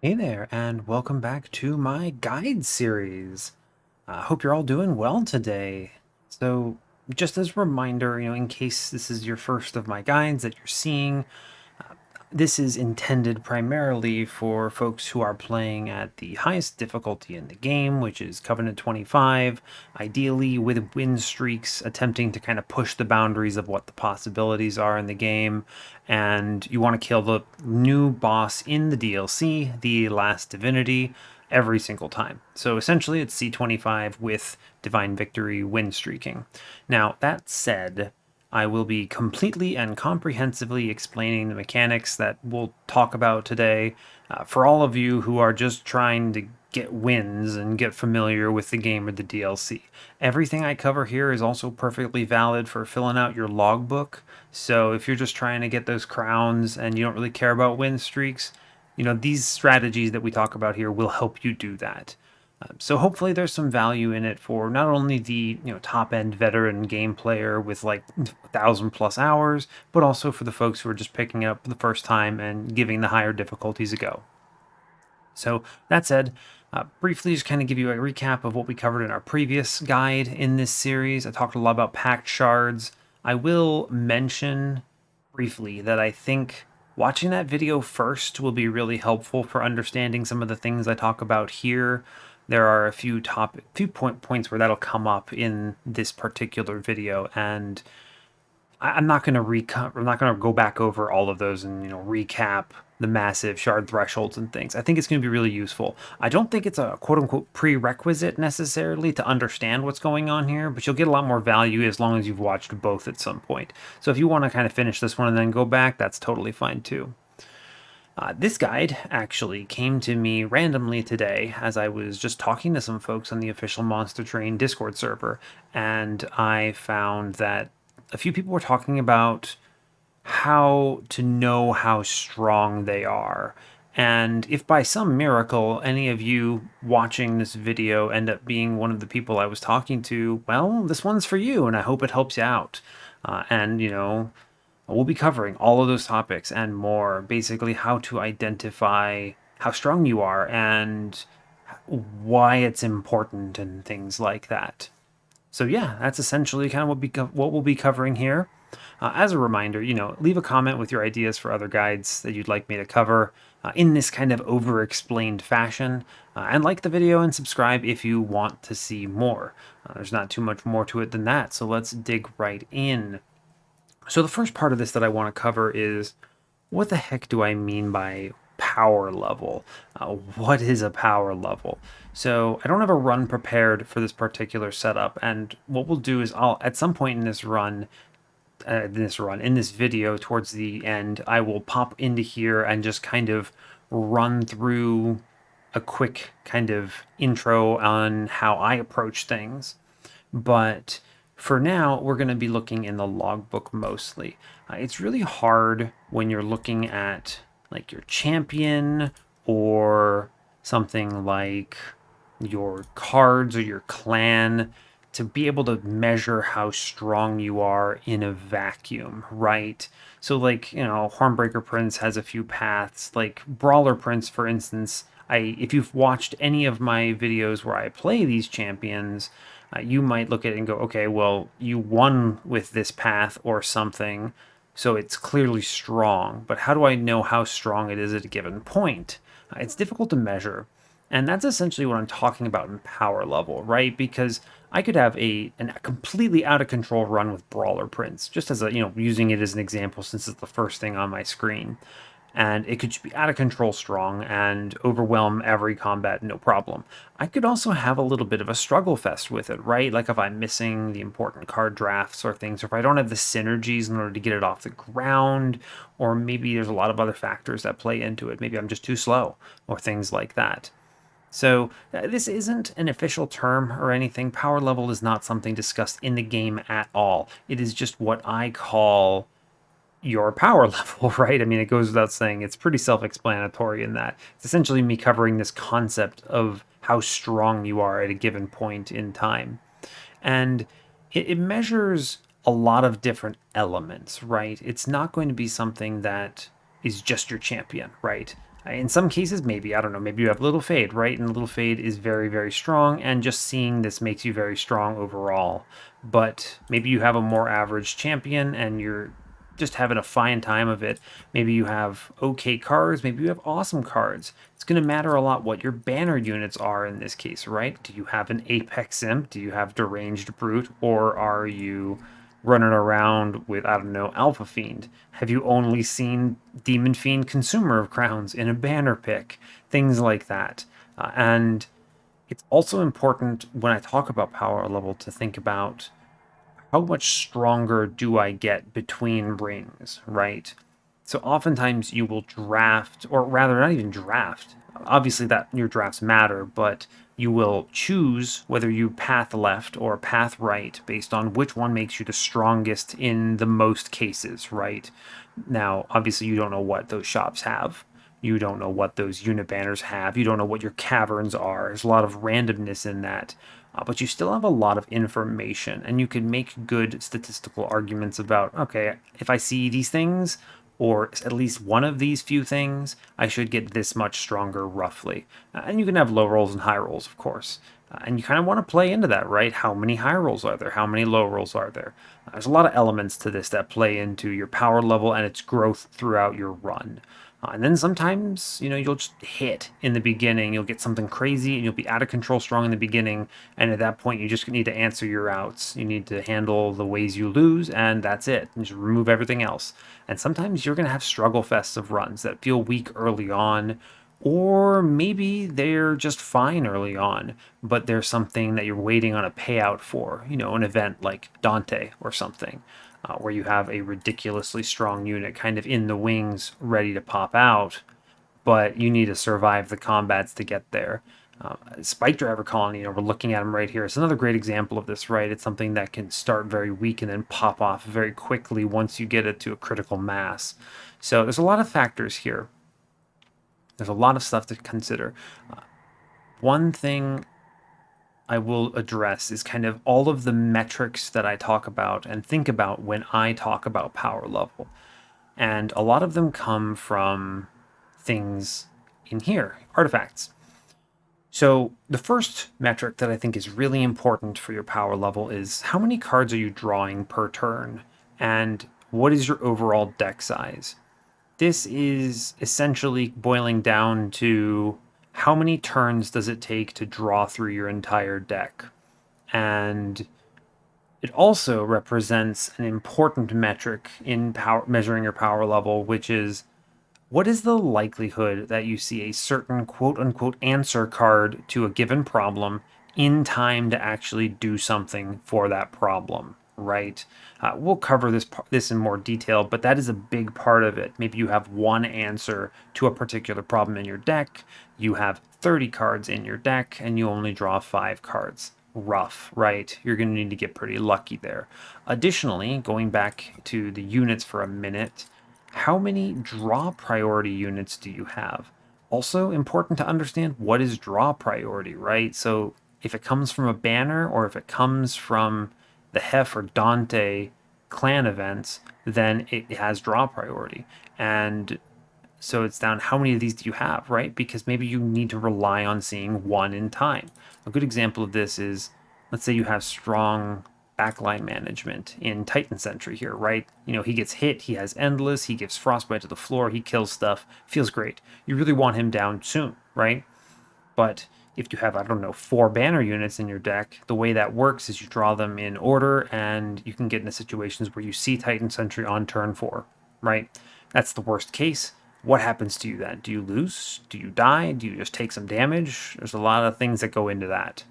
Hey there, and welcome back to my guide series. I hope you're all doing well today. So, just as a reminder, in case this is your first of my guides that you're seeing, this is intended primarily for folks who are playing at the highest difficulty in the game, which is Covenant 25, ideally with win streaks, attempting to kind of push the boundaries of what the possibilities are in the game. And you want to kill the new boss in the DLC, the last Divinity, every single time. So essentially, it's C25 with Divine Victory win streaking. Now, that said, I will be completely and comprehensively explaining the mechanics that we'll talk about today for all of you who are just trying to get wins and get familiar with the game or the DLC. Everything I cover here is also perfectly valid for filling out your logbook. So if you're just trying to get those crowns and you don't really care about win streaks, these strategies that we talk about here will help you do that. So hopefully there's some value in it for not only the top end veteran game player with like 1,000+ hours, but also for the folks who are just picking up the first time and giving the higher difficulties a go. So that said, briefly just kind of give you a recap of what we covered in our previous guide in this series. I talked a lot about packed shards. I will mention briefly that I think watching that video first will be really helpful for understanding some of the things I talk about here. There are a few points where that'll come up in this particular video, and I'm not going to I'm not going to go back over all of those and recap the massive shard thresholds and things. I think it's going to be really useful. I don't think it's a quote unquote prerequisite necessarily to understand what's going on here, but you'll get a lot more value as long as you've watched both at some point. So if you want to kind of finish this one and then go back, that's totally fine too. This guide actually came to me randomly today as I was just talking to some folks on the official Monster Train Discord server, and I found that a few people were talking about how to know how strong they are. And if by some miracle any of you watching this video end up being one of the people I was talking to, well, this one's for you, and I hope it helps you out. And we'll be covering all of those topics and more. Basically, how to identify how strong you are and why it's important and things like that. So yeah, that's essentially kind of what we'll be covering here. As a reminder, leave a comment with your ideas for other guides that you'd like me to cover in this kind of over-explained fashion. And like the video and subscribe if you want to see more. There's not too much more to it than that, so let's dig right in. So the first part of this that I want to cover is, what the heck do I mean by power level? What is a power level? So I don't have a run prepared for this particular setup, and what we'll do is I'll at some point in this video towards the end, I will pop into here and just kind of run through a quick kind of intro on how I approach things. But for now, we're going to be looking in the logbook mostly. It's really hard when you're looking at like your champion or something like your cards or your clan to be able to measure how strong you are in a vacuum, right? So, like, Hornbreaker Prince has a few paths. Like, Brawler Prince, for instance, if you've watched any of my videos where I play these champions, you might look at it and go, okay, well, you won with this path or something, so it's clearly strong. But how do I know how strong it is at a given point? It's difficult to measure. And that's essentially what I'm talking about in power level, right? Because I could have a completely out of control run with Brawler Prince, just as using it as an example since it's the first thing on my screen. And it could just be out of control strong and overwhelm every combat, no problem. I could also have a little bit of a struggle fest with it, right? Like if I'm missing the important card drafts or things, or if I don't have the synergies in order to get it off the ground, or maybe there's a lot of other factors that play into it. Maybe I'm just too slow, or things like that. So, this isn't an official term or anything. Power level is not something discussed in the game at all. It is just what I call your power level, right? I mean, it goes without saying, it's pretty self explanatory in that. It's essentially me covering this concept of how strong you are at a given point in time. And it measures a lot of different elements, right? It's not going to be something that is just your champion, right? In some cases, maybe, I don't know, maybe you have Little Fade, right? And Little Fade is very, very strong, and just seeing this makes you very strong overall. But maybe you have a more average champion and you're just having a fine time of it. Maybe you have okay cards, maybe you have awesome cards. It's going to matter a lot what your banner units are in this case, right? Do you have an Apex Imp? Do you have Deranged Brute? Or are you running around with, I don't know, Alpha Fiend? Have you only seen Demon Fiend Consumer of Crowns in a banner pick? Things like that. And it's also important when I talk about power level to think about how much stronger do I get between rings, right? So oftentimes you will draft, or rather, not even draft. Obviously, that your drafts matter, but you will choose whether you path left or path right based on which one makes you the strongest in the most cases, right? Now, obviously, you don't know what those shops have. You don't know what those unit banners have. You don't know what your caverns are. There's a lot of randomness in that. But you still have a lot of information, and you can make good statistical arguments about, okay, if I see these things, or at least one of these few things, I should get this much stronger roughly. And you can have low rolls and high rolls, of course. And you kind of want to play into that, right? How many high rolls are there? How many low rolls are there? There's a lot of elements to this that play into your power level and its growth throughout your run. And then sometimes, you'll just hit in the beginning. You'll get something crazy and you'll be out of control strong in the beginning. And at that point, you just need to answer your outs. You need to handle the ways you lose, and that's it. And just remove everything else. And sometimes you're going to have struggle fests of runs that feel weak early on, or maybe they're just fine early on, but there's something that you're waiting on a payout for, an event like Dante or something, where you have a ridiculously strong unit kind of in the wings ready to pop out, but you need to survive the combats to get there. Spike Driver Colony, we're looking at them right here. It's another great example of this, right? It's something that can start very weak and then pop off very quickly once you get it to a critical mass. So there's a lot of factors here. There's a lot of stuff to consider. One thing I will address is kind of all of the metrics that I talk about and think about when I talk about power level. And a lot of them come from things in here, artifacts. So, the first metric that I think is really important for your power level is how many cards are you drawing per turn, and what is your overall deck size? This is essentially boiling down to how many turns does it take to draw through your entire deck. And it also represents an important metric in power measuring your power level, which is what is the likelihood that you see a certain quote unquote answer card to a given problem in time to actually do something for that problem, right? We'll cover this in more detail, but that is a big part of it. Maybe you have one answer to a particular problem in your deck. You have 30 cards in your deck, and you only draw 5 cards. Rough, right? You're going to need to get pretty lucky there. Additionally, going back to the units for a minute, how many draw priority units do you have? Also, important to understand what is draw priority, right? So, if it comes from a banner or if it comes from the Hef or Dante clan events, then it has draw priority. And so it's down how many of these do you have, right? Because maybe you need to rely on seeing one in time. A good example of this is, let's say you have strong backline management in Titan Sentry here, right? He gets hit, he has Endless, he gives Frostbite to the floor, he kills stuff, feels great. You really want him down soon, right? But if you have, I don't know, 4 banner units in your deck, the way that works is you draw them in order and you can get into situations where you see Titan Sentry on turn 4, right? That's the worst case. What happens to you then? Do you lose? Do you die? Do you just take some damage? There's a lot of things that go into that.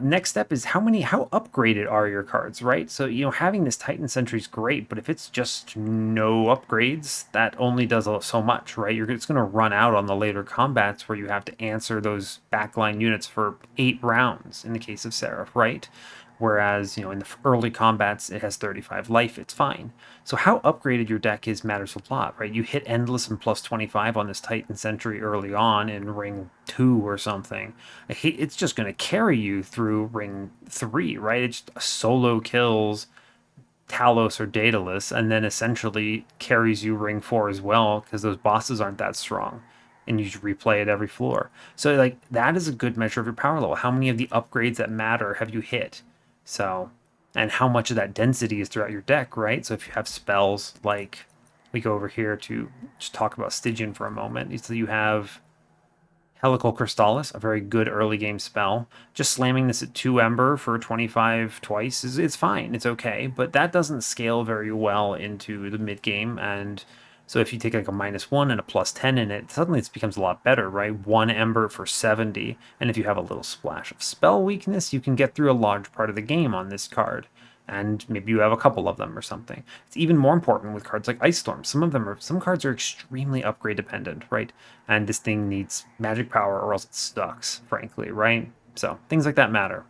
Next step is how upgraded are your cards, right? So, having this Titan Sentry is great, but if it's just no upgrades, that only does so much, right? It's going to run out on the later combats where you have to answer those backline units for 8 rounds in the case of Seraph, right? Whereas, in the early combats, it has 35 life, it's fine. So how upgraded your deck is matters a lot, right? You hit Endless and plus 25 on this Titan Sentry early on in ring 2 or something. It's just going to carry you through ring 3, right? It's solo kills Talos or Daedalus, and then essentially carries you ring 4 as well because those bosses aren't that strong. And you replay it every floor. So like that is a good measure of your power level. How many of the upgrades that matter have you hit? So, and how much of that density is throughout your deck, right? So if you have spells like, we go over here to just talk about Stygian for a moment. So you have Helical Crystallis, a very good early game spell. Just slamming this at 2 Ember for 25 twice is it's fine. It's okay, but that doesn't scale very well into the mid game. And so if you take like a -1 and a +10 in it, suddenly it becomes a lot better, right? 1 Ember for 70. And if you have a little splash of spell weakness, you can get through a large part of the game on this card. And maybe you have a couple of them or something. It's even more important with cards like Ice Storm. Some cards are extremely upgrade dependent, right? And this thing needs magic power or else it sucks, frankly, right? So things like that matter.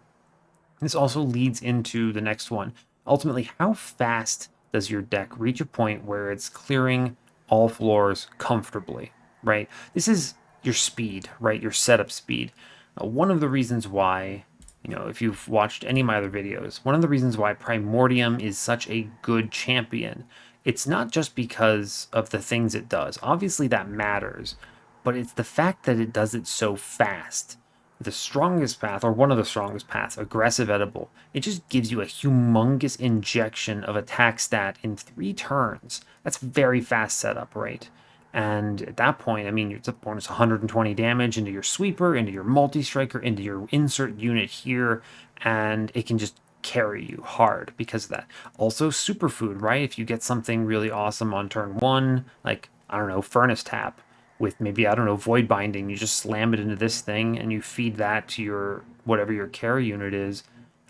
This also leads into the next one. Ultimately, how fast does your deck reach a point where it's clearing all floors comfortably, right? This is your speed, right? Your setup speed. One of the reasons why, if you've watched any of my other videos, one of the reasons why Primordium is such a good champion, it's not just because of the things it does. Obviously, that matters, but it's the fact that it does it so fast. The strongest path, or one of the strongest paths, aggressive edible, it just gives you a humongous injection of attack stat in 3 turns. That's very fast setup, right? And at that point, I mean, it's a bonus 120 damage into your sweeper, into your multi-striker, into your insert unit here, and it can just carry you hard because of that. Also, superfood, right? If you get something really awesome on turn 1, like, I don't know, Furnace Tap, with maybe, I don't know, Void Binding, you just slam it into this thing and you feed that to your whatever your carry unit is,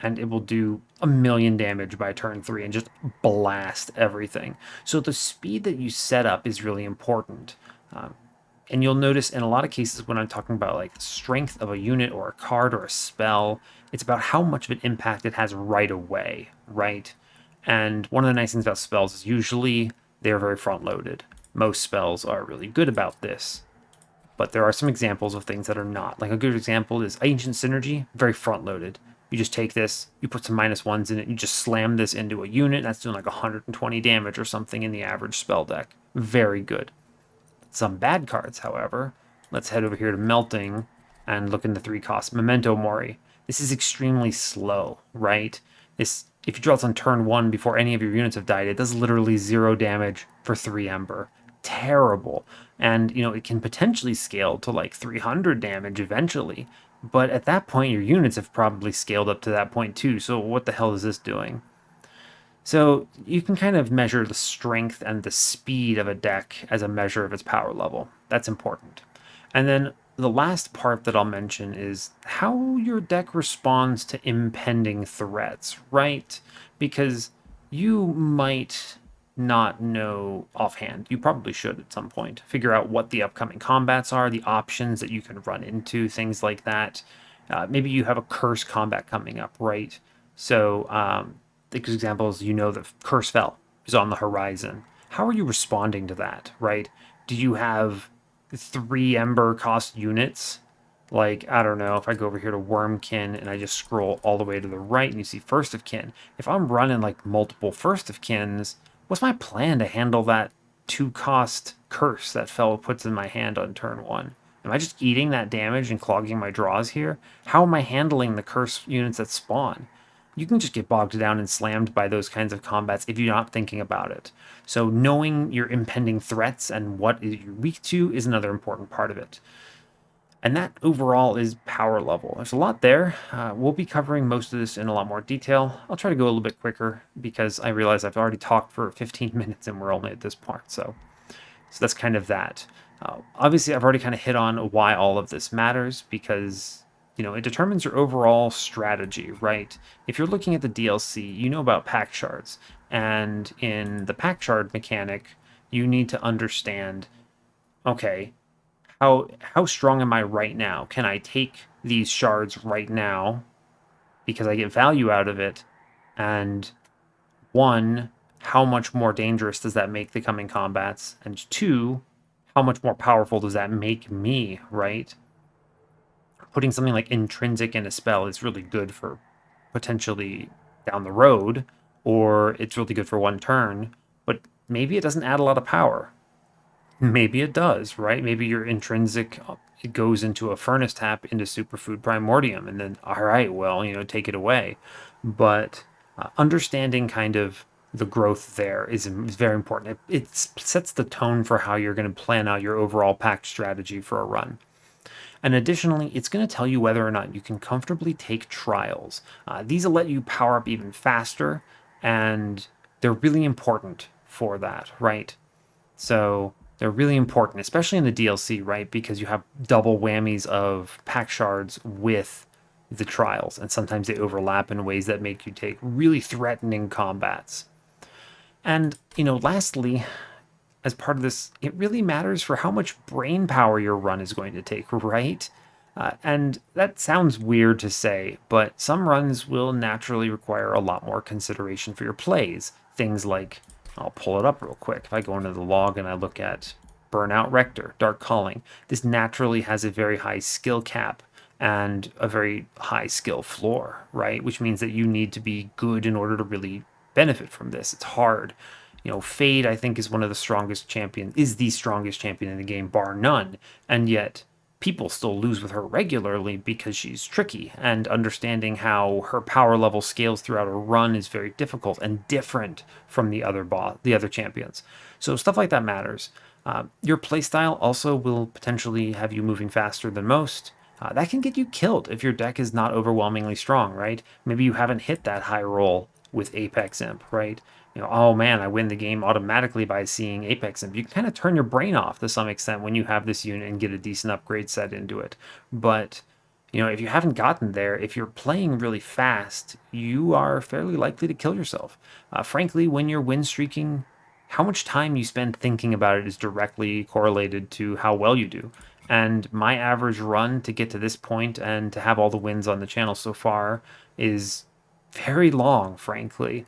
and it will do 1,000,000 damage by turn 3 and just blast everything. So the speed that you set up is really important. And you'll notice in a lot of cases when I'm talking about like strength of a unit or a card or a spell, it's about how much of an impact it has right away, right? And one of the nice things about spells is usually they're very front loaded. Most spells are really good about this, but there are some examples of things that are not. Like a good example is Ancient Synergy, very front loaded. You just take this, you put some -1s in it, you just slam this into a unit, that's doing like 120 damage or something in the average spell deck. Very good. Some bad cards, however. Let's head over here to Melting and look into 3 costs. Memento Mori. This is extremely slow, right? If you draw this on turn 1 before any of your units have died, it does literally 0 damage for 3 Ember. Terrible. And, it can potentially scale to like 300 damage eventually. But at that point, your units have probably scaled up to that point too. So what the hell is this doing? So you can kind of measure the strength and the speed of a deck as a measure of its power level. That's important. And then the last part that I'll mention is how your deck responds to impending threats, right? Because you might not know offhand. You probably should at some point figure out what the upcoming combats are, the options that you can run into, things like that. Maybe you have a curse combat coming up, right? So, think examples, that Curse Fell is on the horizon. How are you responding to that, right? Do you have 3 Ember cost units? Like, I don't know, if I go over here to Wormkin and I just scroll all the way to the right and you see First of Kin. If I'm running like multiple First of Kins, what's my plan to handle that 2 cost curse that Fell puts in my hand on turn 1? Am I just eating that damage and clogging my draws here? How am I handling the curse units that spawn? You can just get bogged down and slammed by those kinds of combats if you're not thinking about it. So knowing your impending threats and what you're weak to is another important part of it. And that overall is power level. There's a lot there. We'll be covering most of this in a lot more detail. I'll try to go a little bit quicker because I realize I've already talked for 15 minutes and we're only at this part. So that's kind of that. Obviously, I've already kind of hit on why all of this matters because it determines your overall strategy, right? If you're looking at the DLC, you know about pack shards, and in the pack shard mechanic, you need to understand, okay, how strong am I right now? Can I take these shards right now because I get value out of it? And one, how much more dangerous does that make the coming combats? And two, how much more powerful does that make me, right? Putting something like intrinsic in a spell is really good for potentially down the road, or it's really good for one turn, but maybe it doesn't add a lot of power. Maybe it does, right? Maybe your intrinsic it goes into a furnace tap into superfood primordium, and then all right, well, take it away. But understanding kind of the growth there is very important. It sets the tone for how you're going to plan out your overall packed strategy for a run. And additionally, it's going to tell you whether or not you can comfortably take trials. These will let you power up even faster, and they're really important for that, right? So they're really important, especially in the DLC, right? Because you have double whammies of pack shards with the trials, and sometimes they overlap in ways that make you take really threatening combats. And, lastly, as part of this, it really matters for how much brain power your run is going to take, right? And that sounds weird to say, but some runs will naturally require a lot more consideration for your plays. Things like, I'll pull it up real quick. If I go into the log and I look at Burnout Rector, Dark Calling, this naturally has a very high skill cap and a very high skill floor, right? Which means that you need to be good in order to really benefit from this. It's hard. Fade, I think, is the strongest champion in the game, bar none. And yet, people still lose with her regularly because she's tricky. And understanding how her power level scales throughout a run is very difficult and different from the other champions. So stuff like that matters. Your playstyle also will potentially have you moving faster than most. That can get you killed if your deck is not overwhelmingly strong, right? Maybe you haven't hit that high roll with Apex Imp, right? Oh man, I win the game automatically by seeing Apex Imp. You can kind of turn your brain off to some extent when you have this unit and get a decent upgrade set into it. But, if you haven't gotten there, if you're playing really fast, you are fairly likely to kill yourself. Frankly, when you're win streaking, how much time you spend thinking about it is directly correlated to how well you do. And my average run to get to this point and to have all the wins on the channel so far is very long, frankly.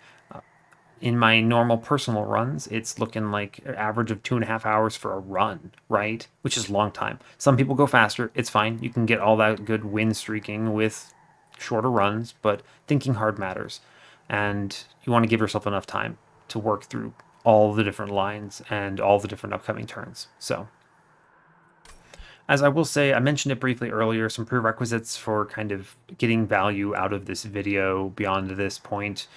In my normal personal runs, it's looking like an average of 2.5 hours for a run, right? Which is a long time. Some people go faster. It's fine. You can get all that good win streaking with shorter runs, but thinking hard matters. And you want to give yourself enough time to work through all the different lines and all the different upcoming turns. So, as I will say, I mentioned it briefly earlier, some prerequisites for kind of getting value out of this video beyond this point.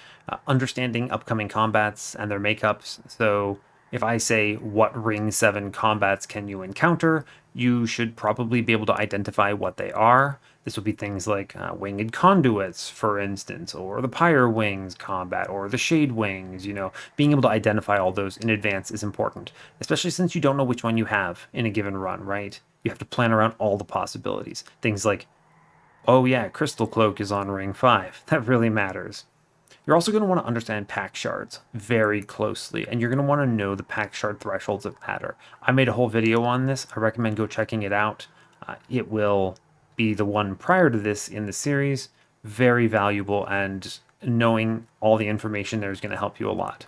Understanding upcoming combats and their makeups. So if I say what Ring 7 combats can you encounter, you should probably be able to identify what they are. This would be things like Winged Conduits, for instance, or the Pyre Wings combat, or the Shade Wings. Being able to identify all those in advance is important, especially since you don't know which one you have in a given run, right? You have to plan around all the possibilities. Things like, oh yeah, Crystal Cloak is on Ring 5. That really matters. You're also going to want to understand pack shards very closely, and you're going to want to know the pack shard thresholds that matter. I made a whole video on this. I recommend go checking it out. It will be the one prior to this in the series. Very valuable, and knowing all the information there is going to help you a lot.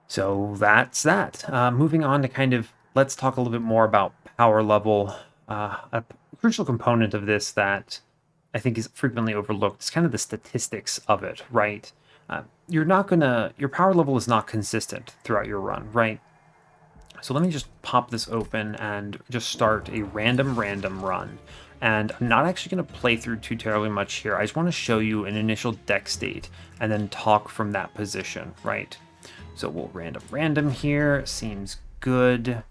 So that's that. Moving on to let's talk a little bit more about power level. A crucial component of this that I think is frequently overlooked is kind of the statistics of it, right? Your power level is not consistent throughout your run, right? So let me just pop this open and just start a random run. And I'm not actually going to play through too terribly much here. I just want to show you an initial deck state and then talk from that position, right? So we'll random here. Seems good.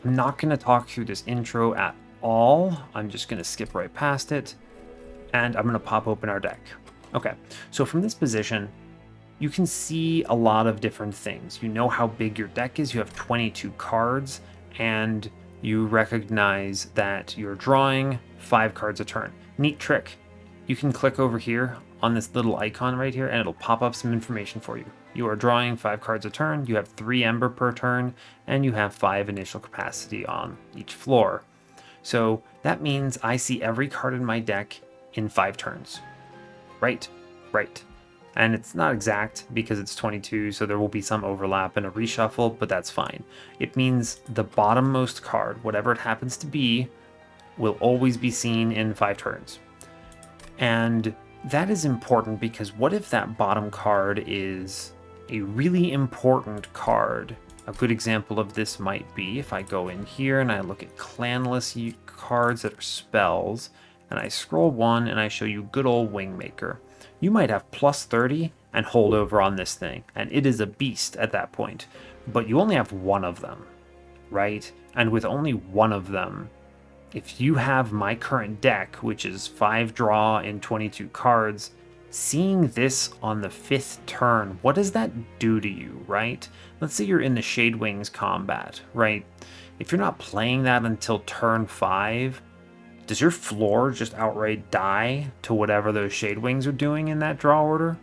I'm not going to talk through this intro at all. I'm just going to skip right past it. And I'm going to pop open our deck. Okay, so from this position, you can see a lot of different things. You know how big your deck is. You have 22 cards, and you recognize that you're drawing 5 cards a turn. Neat trick. You can click over here on this little icon right here, and it'll pop up some information for you. You are drawing 5 cards a turn. You have 3 Ember per turn, and you have 5 initial capacity on each floor. So that means I see every card in my deck in 5 turns. Right. And it's not exact because it's 22, so there will be some overlap and a reshuffle, but that's fine. It means the bottommost card, whatever it happens to be, will always be seen in 5 turns. And that is important because what if that bottom card is a really important card? A good example of this might be if I go in here and I look at clanless cards that are spells, and I scroll one and I show you good old Wingmaker. You might have plus 30 and hold over on this thing, and it is a beast at that point, but you only have one of them, right? And with only one of them, if you have my current deck, which is 5 draw and 22 cards, seeing this on the 5th turn, what does that do to you, right? Let's say you're in the Shadewings combat, right? If you're not playing that until turn 5, does your floor just outright die to whatever those Shadewings are doing in that draw order?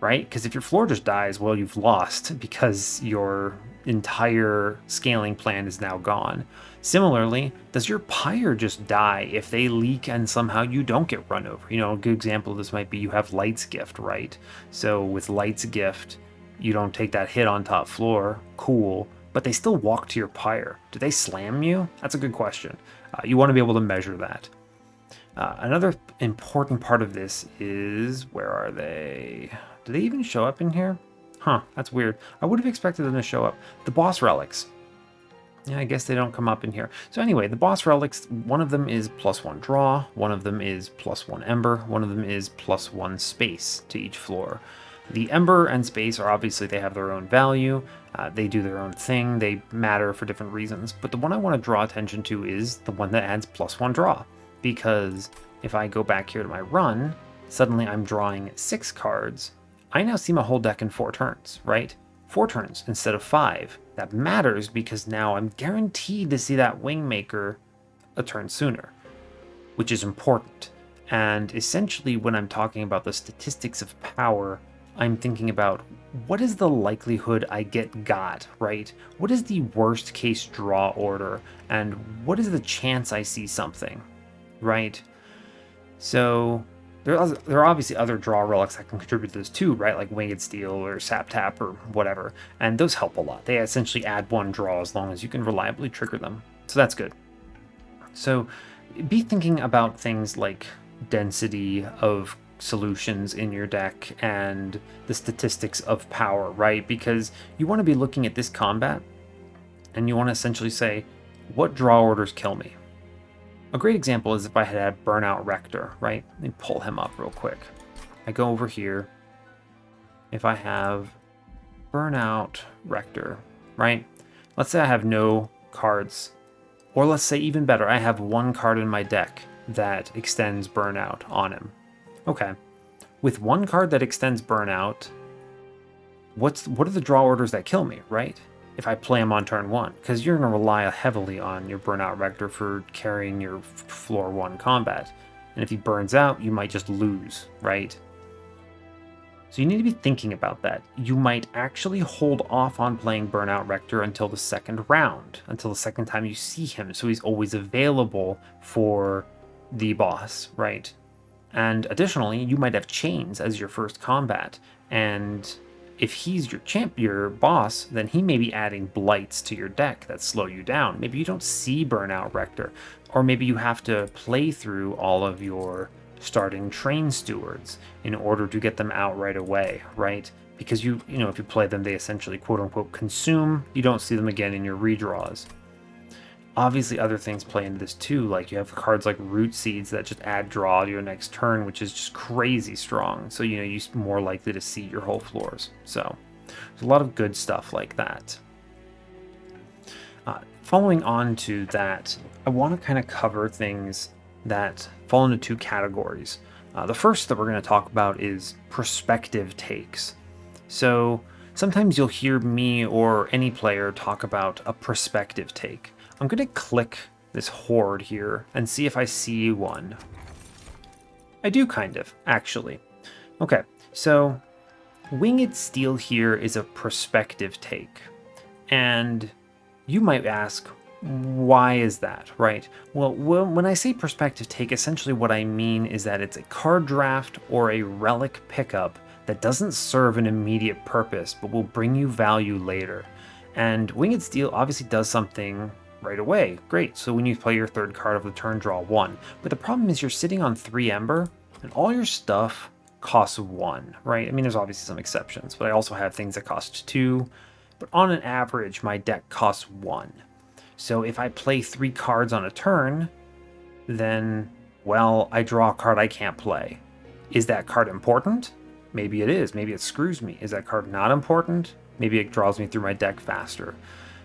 Right? Because if your floor just dies, well, you've lost because your entire scaling plan is now gone. Similarly, does your Pyre just die if they leak and somehow you don't get run over? You know, a good example of this might be you have Light's Gift, right? So with Light's Gift, you don't take that hit on top floor, cool, but they still walk to your Pyre. Do they slam you? That's a good question. You want to be able to measure that. Another important part of this is, where are they? Do they even show up in here? Huh, that's weird. I would have expected them to show up. The boss relics. Yeah, I guess they don't come up in here. So anyway, the boss relics, one of them is +1 draw, one of them is +1 ember, one of them is +1 space to each floor. The ember and space are obviously, they have their own value. They do their own thing. They matter for different reasons. But the one I want to draw attention to is the one that adds +1 draw. Because if I go back here to my run, suddenly I'm drawing 6 cards. I now see my whole deck in 4 turns, right? 4 turns instead of 5. That matters because now I'm guaranteed to see that Wingmaker a turn sooner, which is important. And essentially, when I'm talking about the statistics of power, I'm thinking about what is the likelihood I get got, right? What is the worst case draw order? And what is the chance I see something, right? So there are obviously other draw relics that can contribute to this too, right? Like Winged Steel or Sap Tap or whatever. And those help a lot. They essentially add 1 draw as long as you can reliably trigger them. So that's good. So be thinking about things like density of solutions in your deck and the statistics of power, right? Because you want to be looking at this combat and you want to essentially say, what draw orders kill me? A great example is if I had Burnout Rector, right? Let me pull him up real quick. I go over here. If I have Burnout Rector, right? Let's say I have no cards. Or let's say even better, I have 1 card in my deck that extends Burnout on him. Okay. With 1 card that extends Burnout, what are the draw orders that kill me, right? If I play him on turn 1, because you're going to rely heavily on your Burnout Rector for carrying your floor 1 combat. And if he burns out, you might just lose, right? So you need to be thinking about that. You might actually hold off on playing Burnout Rector until the 2nd round, until the 2nd time you see him, so he's always available for the boss, right? And additionally, you might have Chains as your first combat, and if he's your boss, then he may be adding blights to your deck that slow you down. Maybe you don't see Burnout Rector, or maybe you have to play through all of your starting Train Stewards in order to get them out right away, right? Because you know, if you play them, they essentially quote unquote consume. You don't see them again in your redraws. Obviously, other things play into this too, like you have cards like Root Seeds that just add draw to your next turn, which is just crazy strong. So, you know, you're more likely to see your whole floors. So, there's a lot of good stuff like that. Following on to that, I want to kind of cover things that fall into 2 categories. The first that we're going to talk about is prospective takes. So, sometimes you'll hear me or any player talk about a prospective take. I'm going to click this horde here and see if I see one. I do kind of, actually. Okay, so Winged Steel here is a prospective take. And you might ask, why is that, right? Well, when I say prospective take, essentially what I mean is that it's a card draft or a relic pickup that doesn't serve an immediate purpose, but will bring you value later. And Winged Steel obviously does something right away. Great. So when you play your 3rd card of the turn, draw 1. But the problem is you're sitting on 3 Ember, and all your stuff costs 1, right? I mean, there's obviously some exceptions, but I also have things that cost 2. But on an average, my deck costs 1. So if I play 3 cards on a turn, then, well, I draw a card I can't play. Is that card important? Maybe it is. Maybe it screws me. Is that card not important? Maybe it draws me through my deck faster.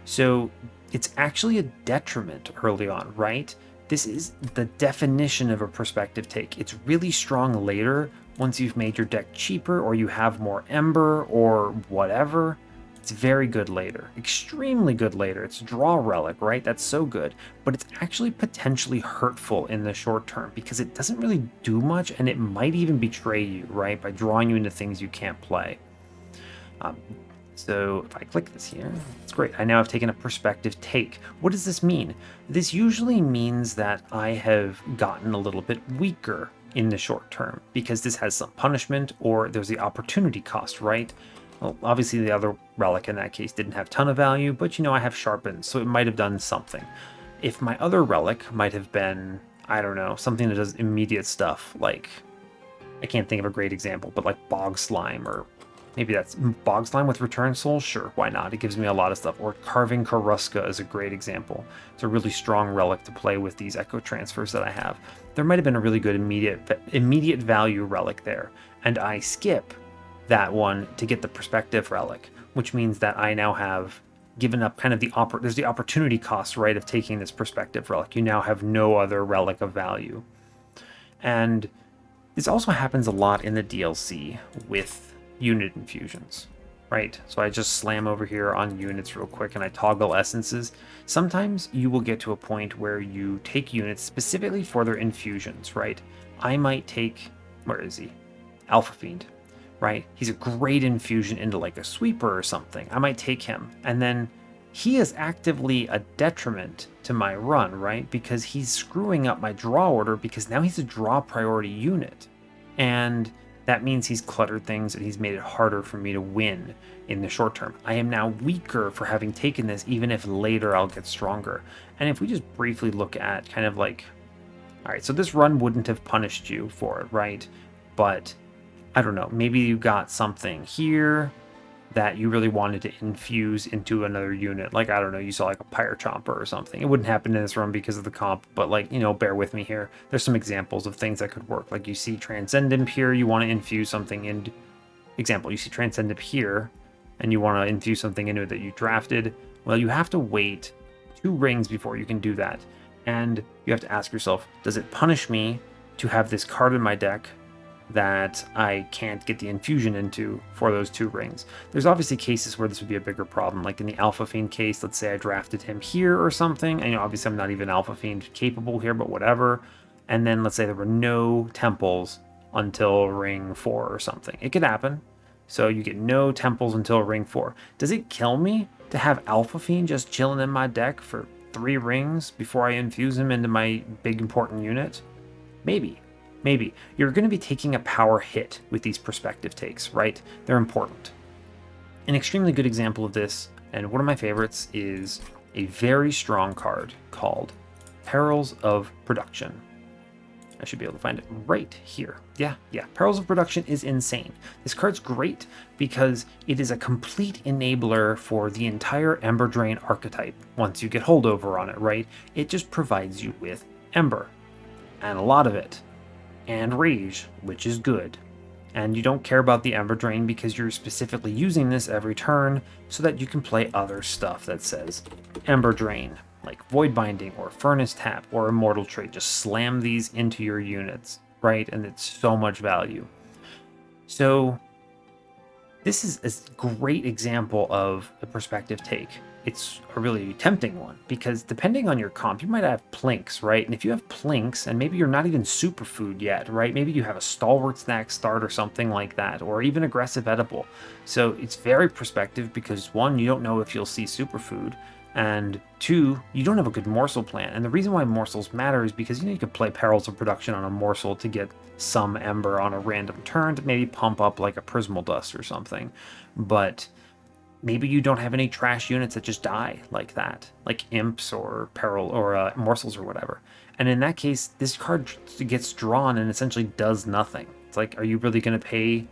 So it's actually a detriment early on, right? This is the definition of a perspective take. It's really strong later once you've made your deck cheaper or you have more Ember or whatever. It's very good later, extremely good later. It's draw relic, right? That's so good, but it's actually potentially hurtful in the short term because it doesn't really do much and it might even betray you, right? By drawing you into things you can't play. Um, so if I click this here, it's great. I now have taken a perspective take. What does this mean? This usually means that I have gotten a little bit weaker in the short term because this has some punishment or there's the opportunity cost, right? Well, obviously the other relic in that case didn't have a ton of value, but I have sharpened, so it might have done something. If my other relic might have been, I don't know, something that does immediate stuff, like, I can't think of a great example, but like Bog Slime, or maybe that's Bog Slime with Return Soul? Sure, why not? It gives me a lot of stuff. Or Carving Karuska is a great example. It's a really strong relic to play with these Echo Transfers that I have. There might have been a really good immediate value relic there, and I skip that one to get the Perspective relic, which means that I now have given up kind of there's the opportunity cost, right, of taking this Perspective relic. You now have no other relic of value. And this also happens a lot in the DLC with unit infusions, right? So I just slam over here on units real quick and I toggle essences. Sometimes you will get to a point where you take units specifically for their infusions, right? I might take, where is he? Alpha Fiend, right? He's a great infusion into like a sweeper or something. I might take him, and then he is actively a detriment to my run, right? Because he's screwing up my draw order because now he's a draw priority unit. And that means he's cluttered things and he's made it harder for me to win in the short term. I am now weaker for having taken this, even if later I'll get stronger. And if we just briefly look at kind of like, all right, so this run wouldn't have punished you for it, right? But I don't know, maybe you got something here that you really wanted to infuse into another unit. Like, I don't know, you saw like a Pyre Chomper or something. It wouldn't happen in this run because of the comp, but like, bear with me here. There's some examples of things that could work. Like you see Transcendent here, you want to infuse something in. Example, you see Transcendent here, and you want to infuse something into it that you drafted. Well, you have to wait 2 rings before you can do that. And you have to ask yourself, does it punish me to have this card in my deck that I can't get the infusion into for those 2 rings? There's obviously cases where this would be a bigger problem, like in the Alpha Fiend case. Let's say I drafted him here or something, and obviously I'm not even Alpha Fiend capable here, but whatever. And then let's say there were no temples until ring 4 or something. It could happen. So you get no temples until ring 4. Does it kill me to have Alpha Fiend just chilling in my deck for 3 rings before I infuse him into my big important unit? Maybe. Maybe. You're going to be taking a power hit with these perspective takes, right? They're important. An extremely good example of this, and one of my favorites, is a very strong card called Perils of Production. I should be able to find it right here. Yeah. Perils of Production is insane. This card's great because it is a complete enabler for the entire Ember Drain archetype once you get holdover on it, right? It just provides you with Ember, and a lot of it, and Rage, which is good. And you don't care about the Ember Drain because you're specifically using this every turn so that you can play other stuff that says Ember Drain, like Void Binding or Furnace Tap or Immortal Trait. Just slam these into your units, right? And it's so much value. So this is a great example of a perspective take. It's a really tempting one because depending on your comp, you might have Plinks, right? And if you have Plinks and maybe you're not even superfood yet, right? Maybe you have a Stalwart Snack Start or something like that, or even Aggressive Edible. So it's very perspective because 1, you don't know if you'll see superfood, and 2, you don't have a good morsel plan. And the reason why morsels matter is because you could play Perils of Production on a morsel to get some Ember on a random turn to maybe pump up like a Prismal Dust or something. But maybe you don't have any trash units that just die like that, like imps or peril or morsels or whatever. And in that case, this card gets drawn and essentially does nothing. It's like, are you really going to pay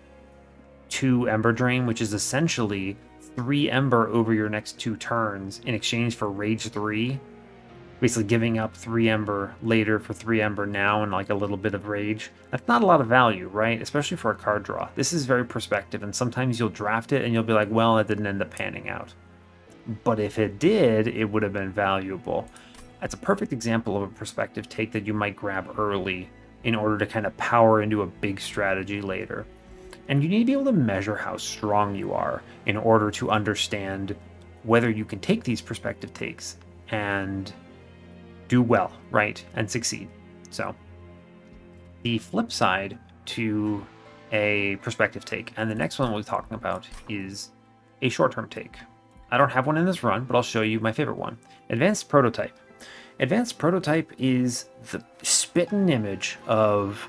2 Ember Drain, which is essentially 3 Ember over your next 2 turns in exchange for Rage 3? Basically giving up 3 Ember later for 3 Ember now and like a little bit of Rage. That's not a lot of value, right? Especially for a card draw. This is very Prospective, and sometimes you'll draft it and you'll be like, well, it didn't end up panning out. But if it did, it would have been valuable. That's a perfect example of a Prospective take that you might grab early in order to kind of power into a big strategy later. And you need to be able to measure how strong you are in order to understand whether you can take these Prospective takes and do well, right, and succeed. So the flip side to a Prospective take, and the next one we'll be talking about, is a short-term take. I don't have one in this run, but I'll show you my favorite one. Advanced Prototype. Advanced Prototype is the spitting image of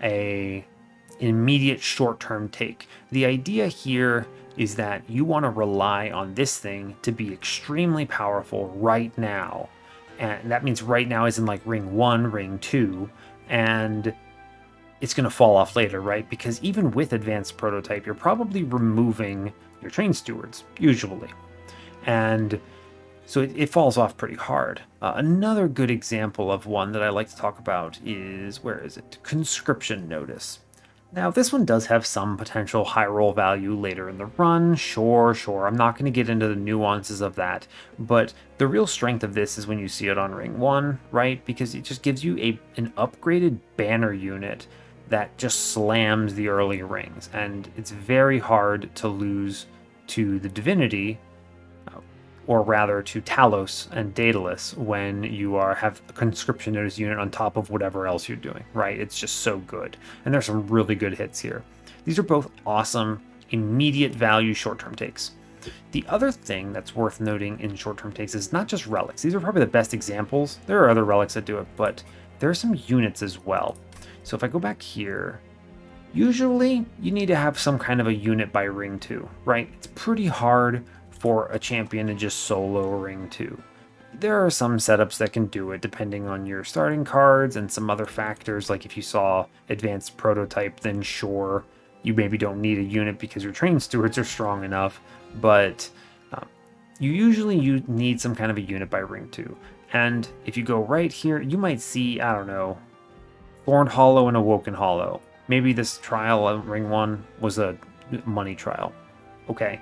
a immediate short-term take. The idea here is that you want to rely on this thing to be extremely powerful right now. And that means right now is in like ring 1, ring 2, and it's going to fall off later, right? Because even with Advanced Prototype, you're probably removing your Train Stewards, usually. And so it falls off pretty hard. Another good example of one that I like to talk about is, where is it? Conscription Notice. Now, this one does have some potential high roll value later in the run. Sure. I'm not going to get into the nuances of that, but the real strength of this is when you see it on ring 1, right? Because it just gives you an upgraded banner unit that just slams the early rings, and it's very hard to lose to the Divinity, or rather to Talos and Daedalus, when you have a Conscription Notice unit on top of whatever else you're doing, right? It's just so good. And there's some really good hits here. These are both awesome, immediate value short-term takes. The other thing that's worth noting in short-term takes is not just relics. These are probably the best examples. There are other relics that do it, but there are some units as well. So if I go back here, usually you need to have some kind of a unit by ring 2, right? It's pretty hard for a champion to just solo ring 2. There are some setups that can do it depending on your starting cards and some other factors, like if you saw Advanced Prototype, then sure, you maybe don't need a unit because your Train Stewards are strong enough, but you need some kind of a unit by ring 2. And if you go right here, you might see, I don't know, Thorned Hollow and Awoken Hollow. Maybe this trial of ring 1 was a money trial. Okay.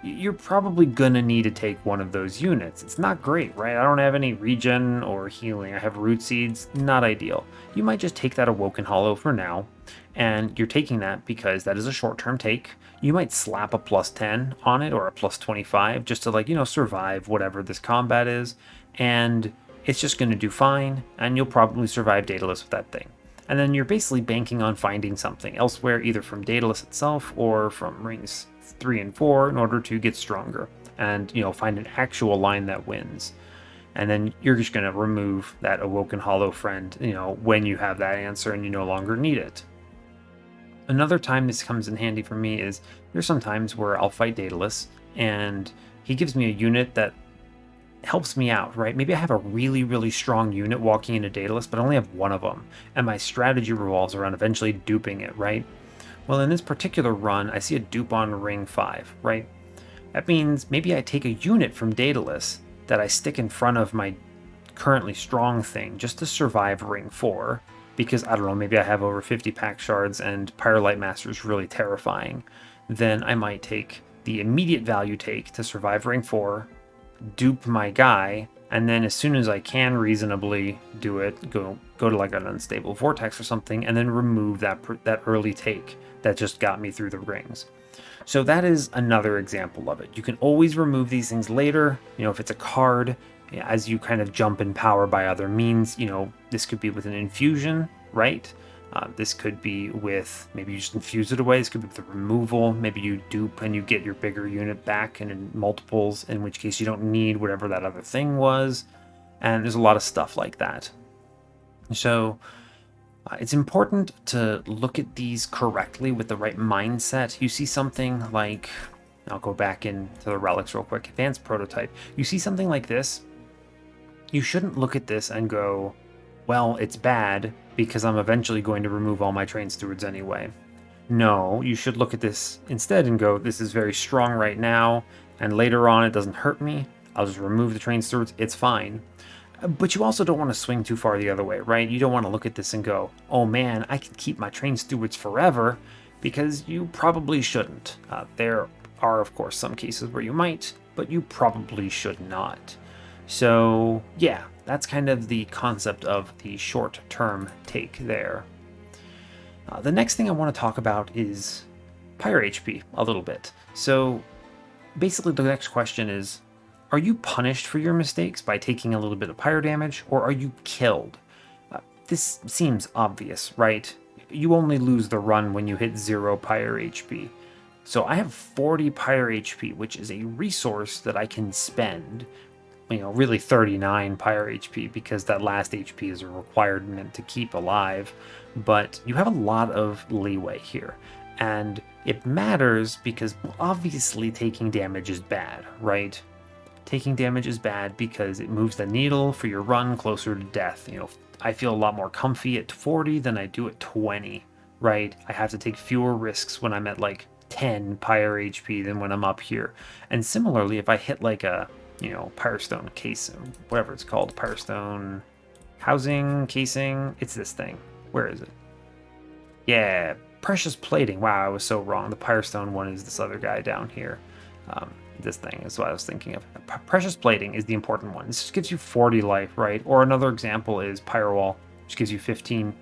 You're probably gonna need to take one of those units. It's not great, right? I don't have any regen or healing. I have root seeds, not ideal. You might just take that Awoken Hollow for now, and you're taking that because that is a short-term take. You might slap a +10 on it or a +25 just to survive whatever this combat is, and it's just gonna do fine, and you'll probably survive Daedalus with that thing. And then you're basically banking on finding something elsewhere, either from Daedalus itself or from rings 3 and 4 in order to get stronger and find an actual line that wins. And then you're just going to remove that Awoken Hollow friend when you have that answer and you no longer need it. Another time this comes in handy for me is there's some times where I'll fight Daedalus and he gives me a unit that helps me out, right? Maybe I have a really strong unit walking into Daedalus, but I only have one of them, and my strategy revolves around eventually duping it, right? Well, in this particular run, I see a dupe on ring 5, right? That means maybe I take a unit from Daedalus that I stick in front of my currently strong thing just to survive ring 4, because, I don't know, maybe I have over 50 pack shards and Pyre Master is really terrifying. Then I might take the immediate value take to survive ring 4, dupe my guy, and then as soon as I can reasonably do it, go to like an unstable vortex or something, and then remove that early take that just got me through the rings. So that is another example of it. You can always remove these things later. If it's a card, as you kind of jump in power by other means, this could be with an infusion, right? This could be with, maybe you just infuse it away. This could be with the removal. Maybe you dupe and you get your bigger unit back and in multiples, in which case you don't need whatever that other thing was. And there's a lot of stuff like that. So it's important to look at these correctly with the right mindset. You see something like I'll go back into the relics real quick. Advanced prototype. You see something like this, you shouldn't look at this and go, well, it's bad because I'm eventually going to remove all my train stewards anyway. No, you should look at this instead and go, this is very strong right now, and later on it doesn't hurt me. I'll just remove the train stewards, it's fine. But you also don't want to swing too far the other way, right? You don't want to look at this and go, oh man, I can keep my train stewards forever, because you probably shouldn't. There are, of course, some cases where you might, but you probably should not. So, yeah, that's kind of the concept of the short-term take there. The next thing I want to talk about is Pyre HP a little bit. So, basically, the next question is, are you punished for your mistakes by taking a little bit of pyre damage, or are you killed? This seems obvious, right? You only lose the run when you hit 0 pyre HP. So I have 40 pyre HP, which is a resource that I can spend. Really 39 pyre HP, because that last HP is a requirement to keep alive. But you have a lot of leeway here. And it matters because obviously taking damage is bad, right? Taking damage is bad because it moves the needle for your run closer to death. I feel a lot more comfy at 40 than I do at 20, right? I have to take fewer risks when I'm at like 10 pyre HP than when I'm up here. And similarly, if I hit like a, Pyrestone case, whatever it's called, Pyrestone housing, casing, it's this thing. Where is it? Yeah, precious plating. Wow, I was so wrong. The Pyrestone one is this other guy down here. This thing is what I was thinking of. Precious plating is the important one. This just gives you 40 life, right? Or another example is Pyrewall, which gives you 15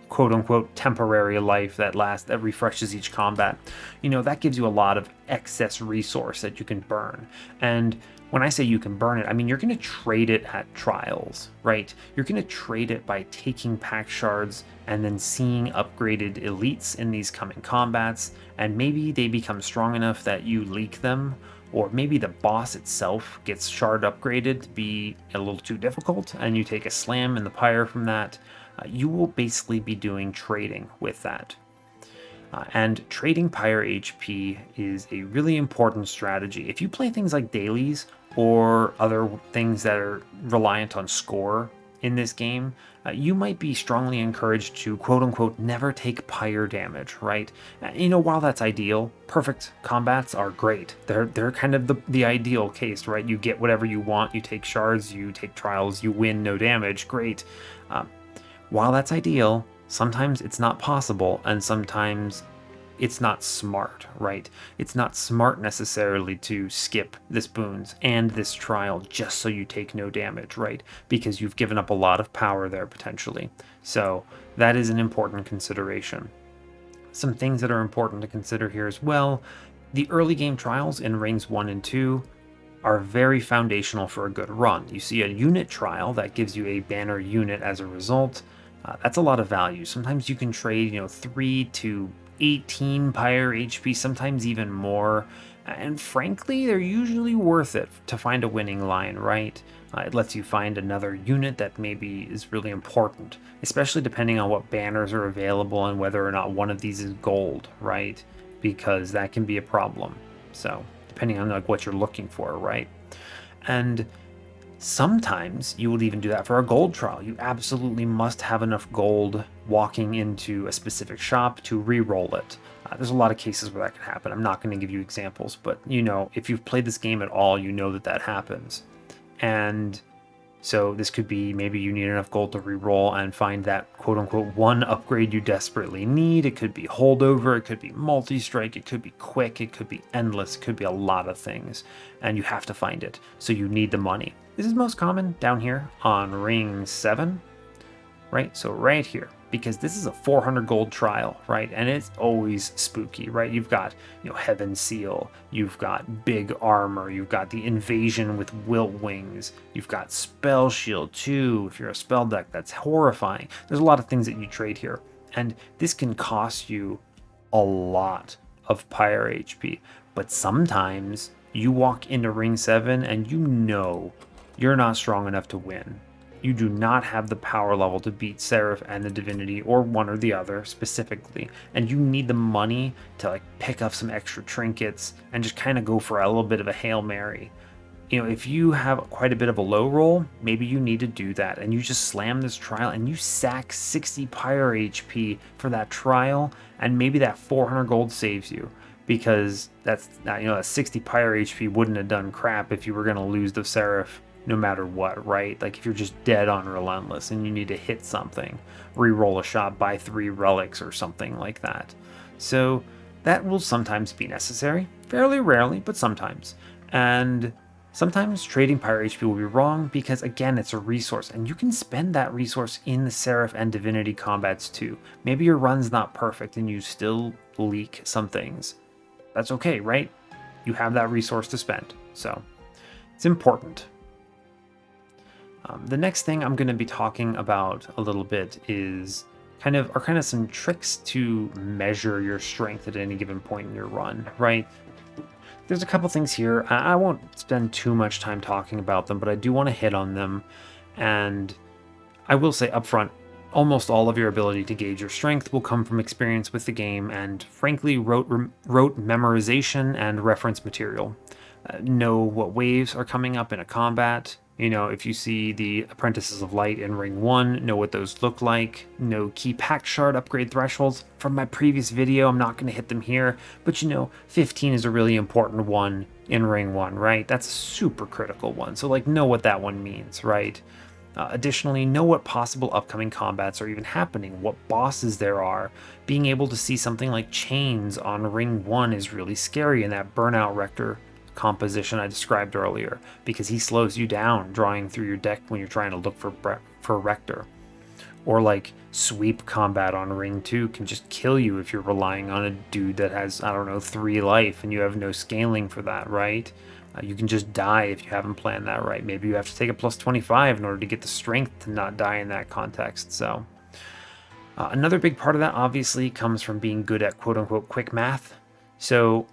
quote-unquote temporary life that refreshes each combat. That gives you a lot of excess resource that you can burn. And when I say you can burn it, I mean you're going to trade it at trials, right? You're going to trade it by taking pack shards and then seeing upgraded elites in these coming combats, and maybe they become strong enough that you leak them, or maybe the boss itself gets shard upgraded to be a little too difficult, and you take a slam in the pyre from that. You will basically be doing trading with that. And trading pyre HP is a really important strategy. If you play things like dailies or other things that are reliant on score in this game, you might be strongly encouraged to quote-unquote never take pyre damage, right? While that's ideal, perfect combats are great. They're kind of the ideal case, right? You get whatever you want, you take shards, you take trials, you win no damage, great. While that's ideal, sometimes it's not possible, and sometimes it's not smart, right? It's not smart necessarily to skip this boons and this trial just so you take no damage, right? Because you've given up a lot of power there potentially. So that is an important consideration. Some things that are important to consider here as well. The early game trials in rings 1 and 2 are very foundational for a good run. You see a unit trial that gives you a banner unit as a result. That's a lot of value. Sometimes you can trade, 3 to 18 pyre HP, sometimes even more. And frankly, they're usually worth it to find a winning line, right? It lets you find another unit that maybe is really important, especially depending on what banners are available and whether or not one of these is gold, right? Because that can be a problem. So, depending on what you're looking for, right? And sometimes you will even do that for a gold trial. You absolutely must have enough gold walking into a specific shop to re-roll it. There's a lot of cases where that can happen. I'm not going to give you examples, but if you've played this game at all, you know that happens. And so this could be maybe you need enough gold to re-roll and find that quote-unquote one upgrade you desperately need. It could be holdover, it could be multi-strike, it could be quick, it could be endless, it could be a lot of things, and you have to find it, so you need the money. This is most common down here on ring 7, right? So right here, because this is a 400 gold trial, right? And it's always spooky, right? You've got, Heaven Seal, you've got big armor, you've got the invasion with wilt wings, you've got spell shield too. If you're a spell deck, that's horrifying. There's a lot of things that you trade here, and this can cost you a lot of pyre HP. But sometimes you walk into ring 7 and you're not strong enough to win. you do not have the power level to beat Seraph and the Divinity, or one or the other specifically, and you need the money to like pick up some extra trinkets and just kind of go for a little bit of a Hail Mary. If you have quite a bit of a low roll, maybe you need to do that and you just slam this trial and you sack 60 Pyre HP for that trial, and maybe that 400 gold saves you, because that's that 60 Pyre HP wouldn't have done crap if you were going to lose the Seraph no matter what, right? Like if you're just dead on Relentless and you need to hit something, re-roll a shot, buy 3 relics or something like that. So that will sometimes be necessary, fairly rarely, but sometimes. And sometimes trading Pyre HP will be wrong because, again, it's a resource, and you can spend that resource in the Seraph and Divinity combats too. Maybe your run's not perfect and you still leak some things. That's okay, right? You have that resource to spend, so it's important. The next thing I'm going to be talking about a little bit is kind of some tricks to measure your strength at any given point in your run, right? There's a couple things here. I won't spend too much time talking about them, but I do want to hit on them. And I will say up front, almost all of your ability to gauge your strength will come from experience with the game and, frankly, rote memorization and reference material. Know what waves are coming up in a combat. If you see the Apprentices of Light in Ring 1, know what those look like. Know key pack shard upgrade thresholds. From my previous video, I'm not going to hit them here, but 15 is a really important one in Ring 1, right? That's a super critical one, so know what that one means, right? Additionally, know what possible upcoming combats are even happening, what bosses there are. Being able to see something like Chains on Ring 1 is really scary in that Burnout Rector composition I described earlier, because he slows you down drawing through your deck when you're trying to look for Rector. Or sweep combat on Ring 2 can just kill you if you're relying on a dude that has, 3 life and you have no scaling for that, right? You can just die if you haven't planned that right. Maybe you have to take a plus 25 in order to get the strength to not die in that context. So another big part of that obviously comes from being good at quote-unquote quick math. So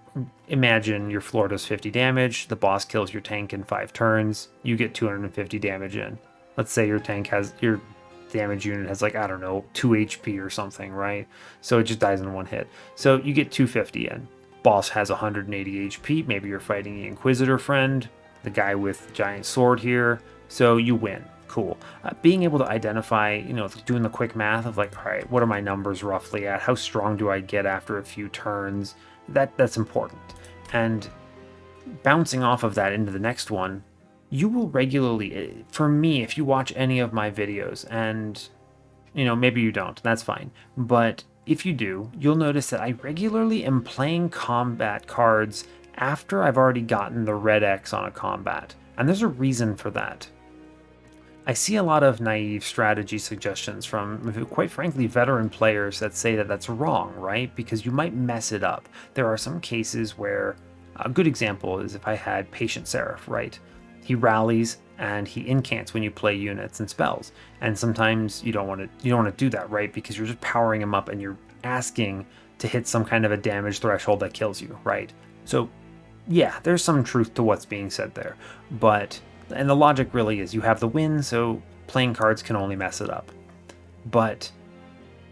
imagine your floor does 50 damage, the boss kills your tank in 5 turns, you get 250 damage in. Let's say your damage unit has 2 HP or something, right? So it just dies in one hit. So you get 250 in. Boss has 180 HP, maybe you're fighting the Inquisitor friend, the guy with the giant sword here, so you win. Cool. Being able to identify, doing the quick math of all right, what are my numbers roughly at? How strong do I get after a few turns? That's important. And bouncing off of that into the next one, you will regularly, for me, if you watch any of my videos, and maybe you don't, that's fine, but if you do, you'll notice that I regularly am playing combat cards after I've already gotten the red X on a combat, and there's a reason for that. I see a lot of naive strategy suggestions from, quite frankly, veteran players that say that that's wrong, right? Because you might mess it up. There are some cases where, a good example is if I had Patient Seraph, right? He rallies and he incants when you play units and spells. And sometimes you don't want to do that, right? Because you're just powering him up and you're asking to hit some kind of a damage threshold that kills you, right? So yeah, there's some truth to what's being said there. And the logic really is you have the win, so playing cards can only mess it up. But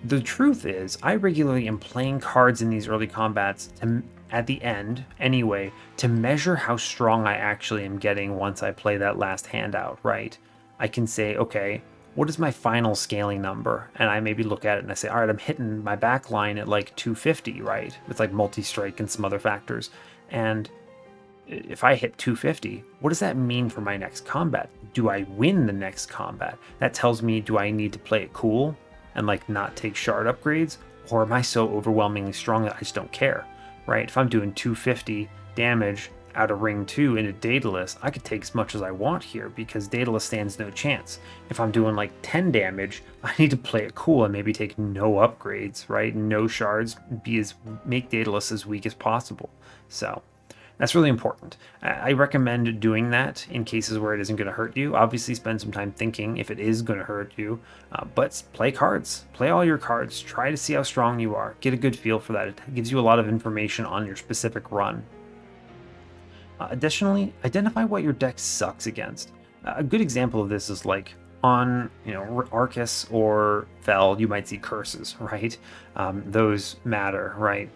the truth is, I regularly am playing cards in these early combats at the end, anyway, to measure how strong I actually am getting once I play that last handout, right? I can say, okay, what is my final scaling number? And I maybe look at it and I say, all right, I'm hitting my back line at 250, right? With multi-strike and some other factors. And if I hit 250, what does that mean for my next combat? Do I win the next combat? That tells me, do I need to play it cool and not take shard upgrades? Or am I so overwhelmingly strong that I just don't care, right? If I'm doing 250 damage out of Ring 2 into Daedalus, I could take as much as I want here because Daedalus stands no chance. If I'm doing 10 damage, I need to play it cool and maybe take no upgrades, right? No shards, make Daedalus as weak as possible. So that's really important. I recommend doing that in cases where it isn't going to hurt you. Obviously, spend some time thinking if it is going to hurt you, but play cards. Play all your cards. Try to see how strong you are. Get a good feel for that. It gives you a lot of information on your specific run. Additionally, identify what your deck sucks against. A good example of this is On, Arcus or Fel, you might see curses, right? Those matter, right?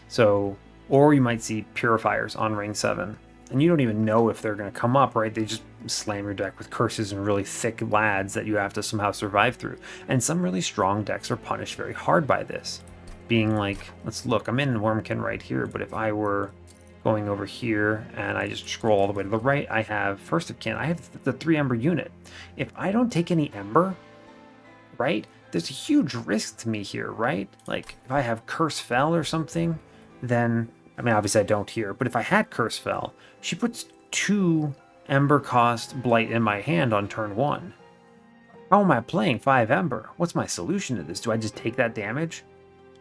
So, or you might see purifiers on ring 7, and you don't even know if they're going to come up, right? They just slam your deck with curses and really thick lads that you have to somehow survive through. And some really strong decks are punished very hard by this, being like, let's look, I'm in Wormkin right here, but if I were going over here and I just scroll all the way to the right, I have First of Kin, I have the 3 Ember unit. If I don't take any Ember, right, there's a huge risk to me here, right? Like, if I have Curse Fell or something, then, I mean, obviously I don't here, but if I had Curse Fell, she puts 2 Ember cost Blight in my hand on turn 1. How am I playing 5 Ember? What's my solution to this? Do I just take that damage?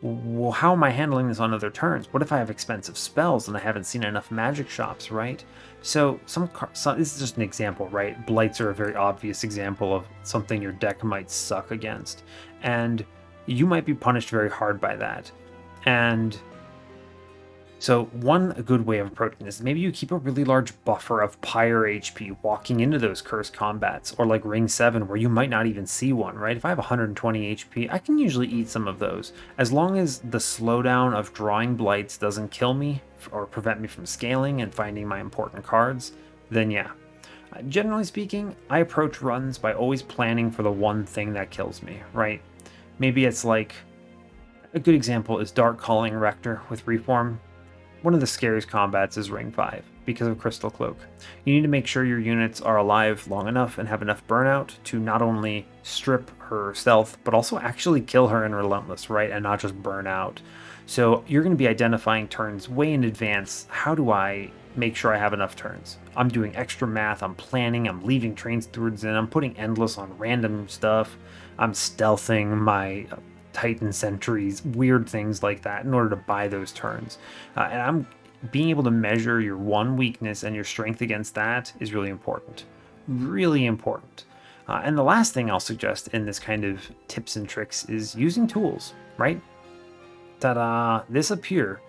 Well, how am I handling this on other turns? What if I have expensive spells and I haven't seen enough magic shops, right? So this is just an example, right? Blights are a very obvious example of something your deck might suck against, and you might be punished very hard by that. And so a good way of approaching this, maybe you keep a really large buffer of Pyre HP walking into those cursed combats, or like Ring 7 where you might not even see one, right? If I have 120 HP, I can usually eat some of those. As long as the slowdown of drawing blights doesn't kill me or prevent me from scaling and finding my important cards, then yeah. Generally speaking, I approach runs by always planning for the one thing that kills me, right? Maybe it's like, a good example is Dark Calling Rector with Reform. One of the scariest combats is Ring 5 because of Crystal Cloak. You need to make sure your units are alive long enough and have enough burnout to not only strip her stealth, but also actually kill her in Relentless, right? And not just burn out. So you're going to be identifying turns way in advance. How do I make sure I have enough turns? I'm doing extra math, I'm planning, I'm leaving Train Stewards in, I'm putting Endless on random stuff, I'm stealthing my Titan sentries, weird things like that in order to buy those turns. And I'm being able to measure your one weakness and your strength against that is really important. Really important. And the last thing I'll suggest in this kind of tips and tricks is using tools, right? Ta-da! This up here,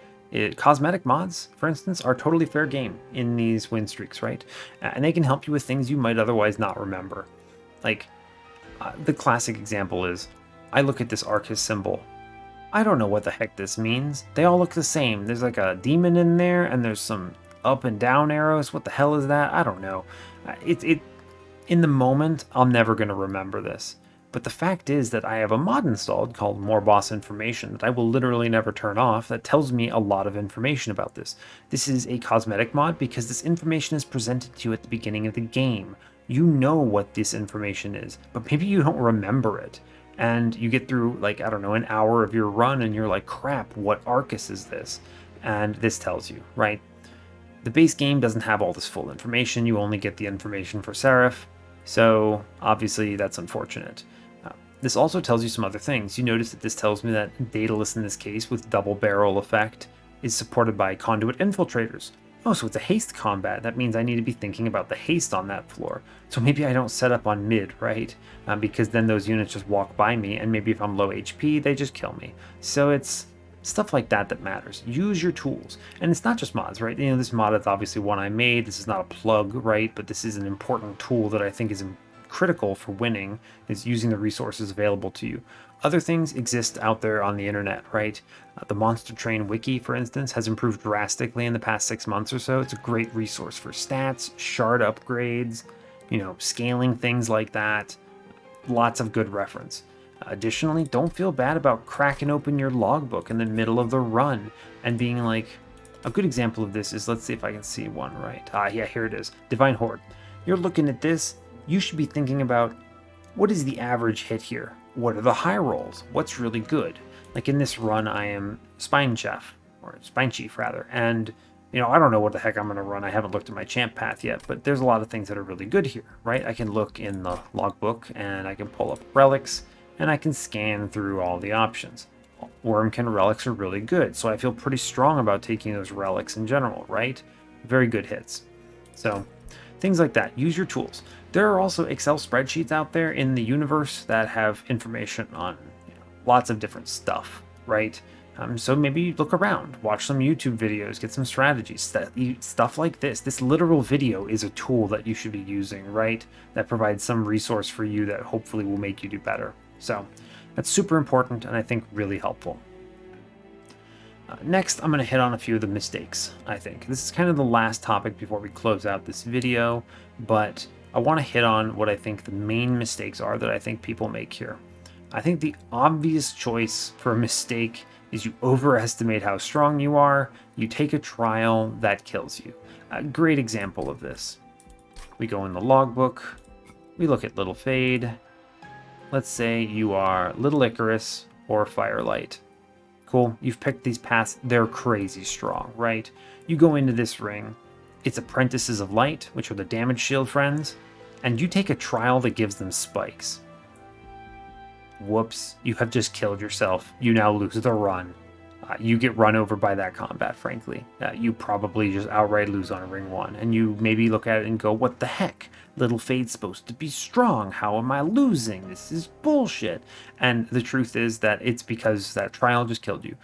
cosmetic mods, for instance, are totally fair game in these win streaks, right? And they can help you with things you might otherwise not remember. Like, the classic example is, I look at this Arcus symbol. I don't know what the heck this means. They all look the same. There's like a demon in there, and there's some up and down arrows. What the hell is that? I don't know. In the moment, I'm never going to remember this. But the fact is that I have a mod installed called More Boss Information that I will literally never turn off that tells me a lot of information about this. This is a cosmetic mod because this information is presented to you at the beginning of the game. You know what this information is, but maybe you don't remember it. And you get through, like, I don't know, an hour of your run and you're like, crap, what Arcus is this? And this tells you, right? The base game doesn't have all this full information. You only get the information for Seraph. So obviously that's unfortunate. This also tells you some other things. You notice that this tells me that Daedalus in this case with double barrel effect is supported by conduit infiltrators. Oh, so it's a haste combat. That means I need to be thinking about the haste on that floor. So maybe I don't set up on mid, right? Because then those units just walk by me, and maybe if I'm low HP, they just kill me. So it's stuff like that that matters. Use your tools. And it's not just mods, right? This mod is obviously one I made. This is not a plug, right? But this is an important tool that I think is critical for winning, is using the resources available to you. Other things exist out there on the internet, right? The Monster Train wiki, for instance, has improved drastically in the past 6 months or so. It's a great resource for stats, shard upgrades, scaling things like that. Lots of good reference. Additionally, don't feel bad about cracking open your logbook in the middle of the run and being like, a good example of this is, let's see if I can see one right. Yeah, here it is. Divine Horde. You're looking at this, you should be thinking about, what is the average hit here? What are the high rolls? What's really good? Like in this run, I am Spine Chief, and I don't know what the heck I'm going to run. I haven't looked at my champ path yet, but there's a lot of things that are really good here, right? I can look in the logbook and I can pull up relics and I can scan through all the options. Wormkin relics are really good, so I feel pretty strong about taking those relics in general, right? Very good hits. So things like that. Use your tools. There are also Excel spreadsheets out there in the universe that have information on lots of different stuff, right? So maybe look around, watch some YouTube videos, get some strategies, stuff like this. This literal video is a tool that you should be using, right? That provides some resource for you that hopefully will make you do better. So that's super important and I think really helpful. Next, I'm going to hit on a few of the mistakes, I think. This is kind of the last topic before we close out this video, but I want to hit on what I think the main mistakes are that I think people make here. I think the obvious choice for a mistake is you overestimate how strong you are, you take a trial that kills you. A great example of this. We go in the logbook, we look at Little Fade. Let's say you are Little Icarus or Firelight. Cool, you've picked these paths, they're crazy strong, right? You go into this ring, it's Apprentices of Light, which are the damage shield friends, and you take a trial that gives them spikes. Whoops, you have just killed yourself. You now lose the run. You get run over by that combat, frankly. You probably just outright lose on ring 1, and you maybe look at it and go, what the heck? Little Fade's supposed to be strong. How am I losing? This is bullshit. And the truth is that it's because that trial just killed you.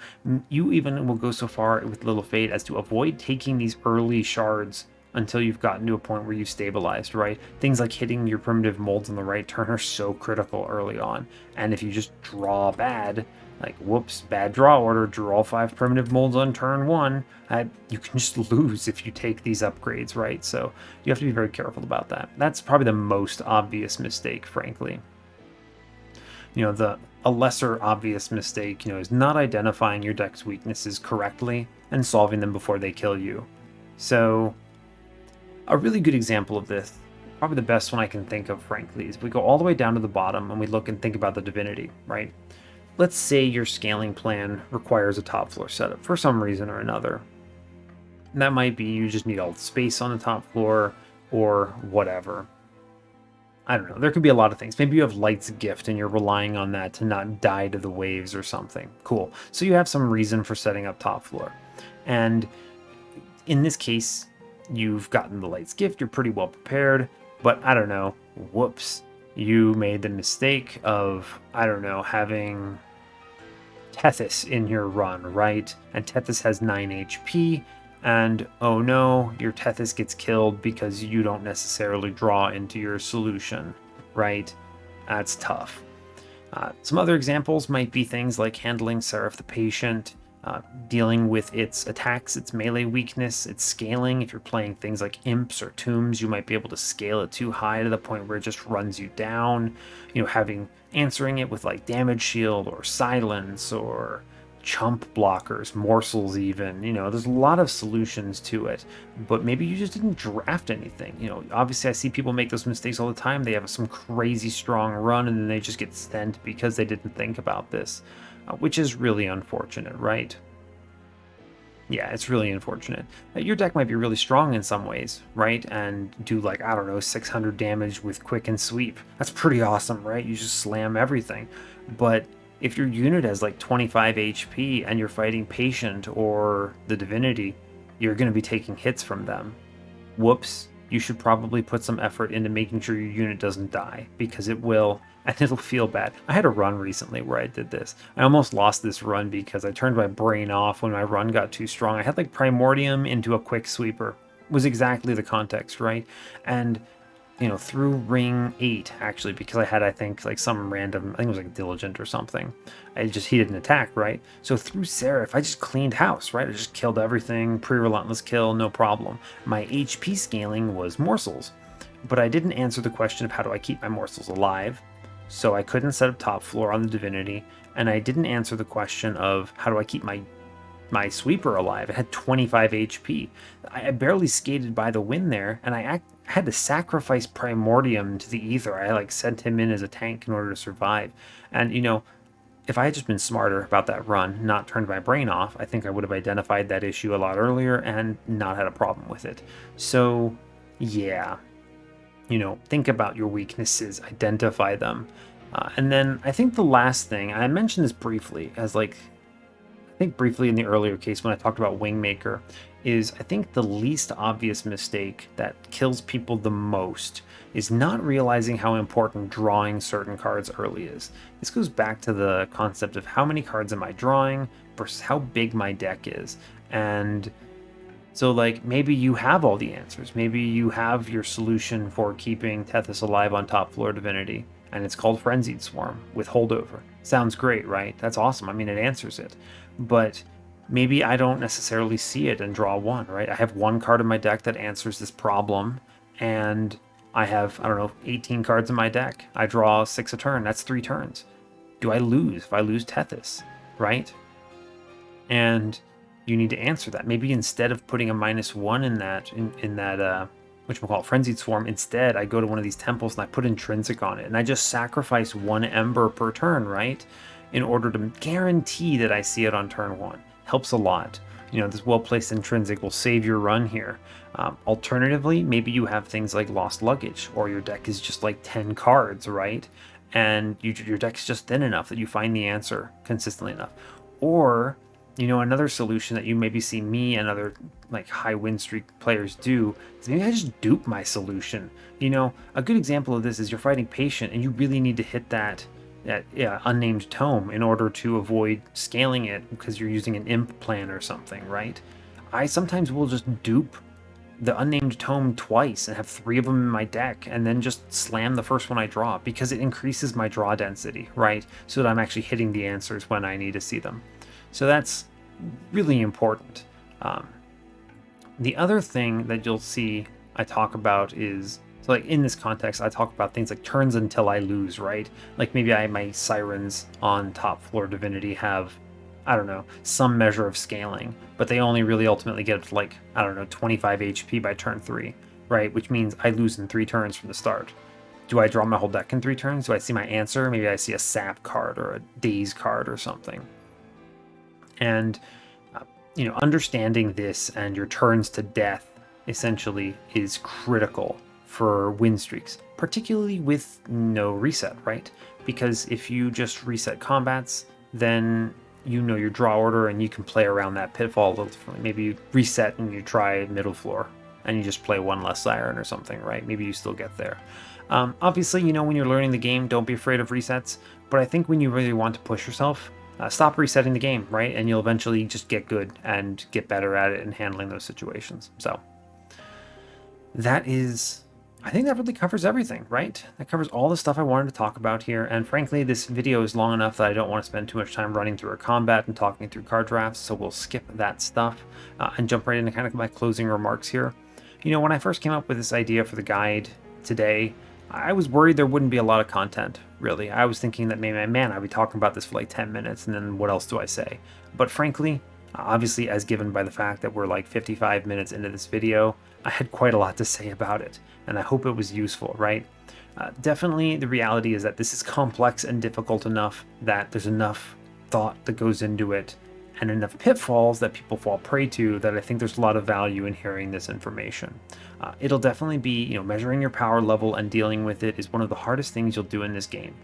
You even will go so far with Little Fade as to avoid taking these early shards until you've gotten to a point where you've stabilized, right? Things like hitting your primitive molds on the right turn are so critical early on. And if you just draw bad, like, whoops, bad draw order, draw 5 primitive molds on turn 1, you can just lose if you take these upgrades, right? So you have to be very careful about that. That's probably the most obvious mistake, frankly. A lesser obvious mistake, is not identifying your deck's weaknesses correctly and solving them before they kill you. So a really good example of this, probably the best one I can think of, frankly, is we go all the way down to the bottom and we look and think about the Divinity, right? Let's say your scaling plan requires a top floor setup for some reason or another. And that might be you just need all the space on the top floor or whatever. I don't know. There could be a lot of things. Maybe you have Light's Gift and you're relying on that to not die to the waves or something. Cool. So you have some reason for setting up top floor. And in this case, you've gotten the Light's Gift. You're pretty well prepared. But I don't know. Whoops. You made the mistake of, I don't know, having Tethys in your run, right? And Tethys has 9 HP, and oh no, your Tethys gets killed because you don't necessarily draw into your solution, right? That's tough. Some other examples might be things like handling Seraph the Patient, dealing with its attacks, its melee weakness, its scaling. If you're playing things like imps or tombs, you might be able to scale it too high to the point where it just runs you down. Answering it with like damage shield or silence or chump blockers, morsels even. There's a lot of solutions to it, but maybe you just didn't draft anything. Obviously I see people make those mistakes all the time. They have some crazy strong run and then they just get sent because they didn't think about this. Which is really unfortunate, right? Yeah, it's really unfortunate. Your deck might be really strong in some ways, right? And do like, I don't know, 600 damage with quick and sweep. That's pretty awesome, right? You just slam everything. But if your unit has like 25 HP and you're fighting Patient or the Divinity, you're going to be taking hits from them. Whoops. You should probably put some effort into making sure your unit doesn't die, because it will, and it'll feel bad. I had a run recently where I did this. I almost lost this run because I turned my brain off when my run got too strong. I had like Primordium into a quick sweeper. It was exactly the context, right? And through ring 8, actually, because I had, I think, like some random, I think it was like Diligent or something. He didn't attack, right? So through Seraph, I just cleaned house, right? I just killed everything, pre-relentless kill, no problem. My HP scaling was morsels, but I didn't answer the question of how do I keep my morsels alive, so I couldn't set up top floor on the Divinity, and I didn't answer the question of how do I keep my sweeper alive. It had 25 HP. I barely skated by the win there, and I had to sacrifice Primordium to the ether. I like sent him in as a tank in order to survive. And if I had just been smarter about that run, not turned my brain off, I think I would have identified that issue a lot earlier and not had a problem with it. So yeah, think about your weaknesses, identify them. And then I think the last thing, and I mentioned this briefly as like, I think briefly in the earlier case when I talked about Wingmaker, is I think the least obvious mistake that kills people the most is not realizing how important drawing certain cards early is. This goes back to the concept of how many cards am I drawing versus how big my deck is. And so, like, maybe you have all the answers. Maybe you have your solution for keeping Tethys alive on top floor Divinity, and it's called Frenzied Swarm with Holdover. Sounds great, right? That's awesome. I mean, it answers it. But maybe I don't necessarily see it and draw one, right? I have one card in my deck that answers this problem, and I have, I don't know, 18 cards in my deck. I draw 6 a turn. That's 3 turns. Do I lose if I lose Tethys, right? And you need to answer that. Maybe instead of putting a -1 in that whatchamacallit, Frenzied Swarm, instead I go to one of these temples and I put Intrinsic on it, and I just sacrifice 1 ember per turn, right? In order to guarantee that I see it on turn 1. Helps a lot. You know, this well-placed Intrinsic will save your run here. Alternatively, maybe you have things like Lost Luggage, or your deck is just like 10 cards, right? And your deck's just thin enough that you find the answer consistently enough. Or, you know, another solution that you maybe see me and other like high win streak players do is maybe I just dupe my solution. You know, a good example of this is you're fighting Patient and you really need to hit that unnamed tome in order to avoid scaling it because you're using an imp plan or something, right? I sometimes will just dupe the unnamed tome twice and have 3 of them in my deck and then just slam the first one I draw because it increases my draw density, right? So that I'm actually hitting the answers when I need to see them. So that's really important. The other thing that you'll see I talk about is, so like in this context, I talk about things like turns until I lose, right? Like maybe my Sirens on top floor Divinity have, I don't know, some measure of scaling, but they only really ultimately get up to like, I don't know, 25 HP by turn 3, right? Which means I lose in 3 turns from the start. Do I draw my whole deck in 3 turns? Do I see my answer? Maybe I see a Sap card or a Daze card or something. And you know, understanding this and your turns to death essentially is critical for win streaks, particularly with no reset, right? Because if you just reset combats, then you know your draw order and you can play around that pitfall a little differently. Maybe you reset and you try middle floor and you just play 1 less Siren or something, right? Maybe you still get there. Obviously, you know, when you're learning the game, don't be afraid of resets, but I think when you really want to push yourself, stop resetting the game, right? And you'll eventually just get good and get better at it and handling those situations. So that is, I think that really covers everything, right? That covers all the stuff I wanted to talk about here. And frankly, this video is long enough that I don't want to spend too much time running through a combat and talking through card drafts. So we'll skip that stuff and jump right into kind of my closing remarks here. You know, when I first came up with this idea for the guide today, I was worried there wouldn't be a lot of content, really. I was thinking that maybe, man, I'd be talking about this for like 10 minutes, and then what else do I say? But frankly, obviously, as given by the fact that we're like 55 minutes into this video, I had quite a lot to say about it, and I hope it was useful, right? Definitely, the reality is that this is complex and difficult enough that there's enough thought that goes into it and enough pitfalls that people fall prey to that I think there's a lot of value in hearing this information. It'll definitely be, you know, measuring your power level and dealing with it is one of the hardest things you'll do in this game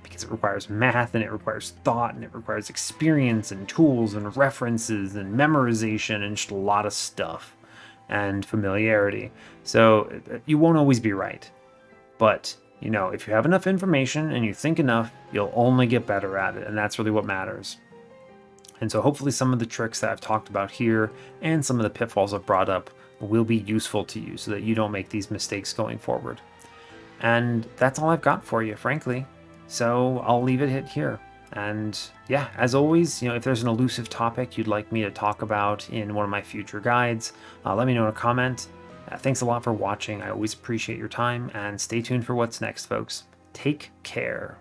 because it requires math and it requires thought and it requires experience and tools and references and memorization and just a lot of stuff and familiarity. So you won't always be right, but you know, if you have enough information and you think enough, you'll only get better at it, and that's really what matters. And so hopefully some of the tricks that I've talked about here and some of the pitfalls I've brought up will be useful to you so that you don't make these mistakes going forward. And that's all I've got for you, frankly. So I'll leave it here. And yeah, as always, you know, if there's an elusive topic you'd like me to talk about in one of my future guides, let me know in a comment. Thanks a lot for watching. I always appreciate your time, and stay tuned for what's next, folks. Take care.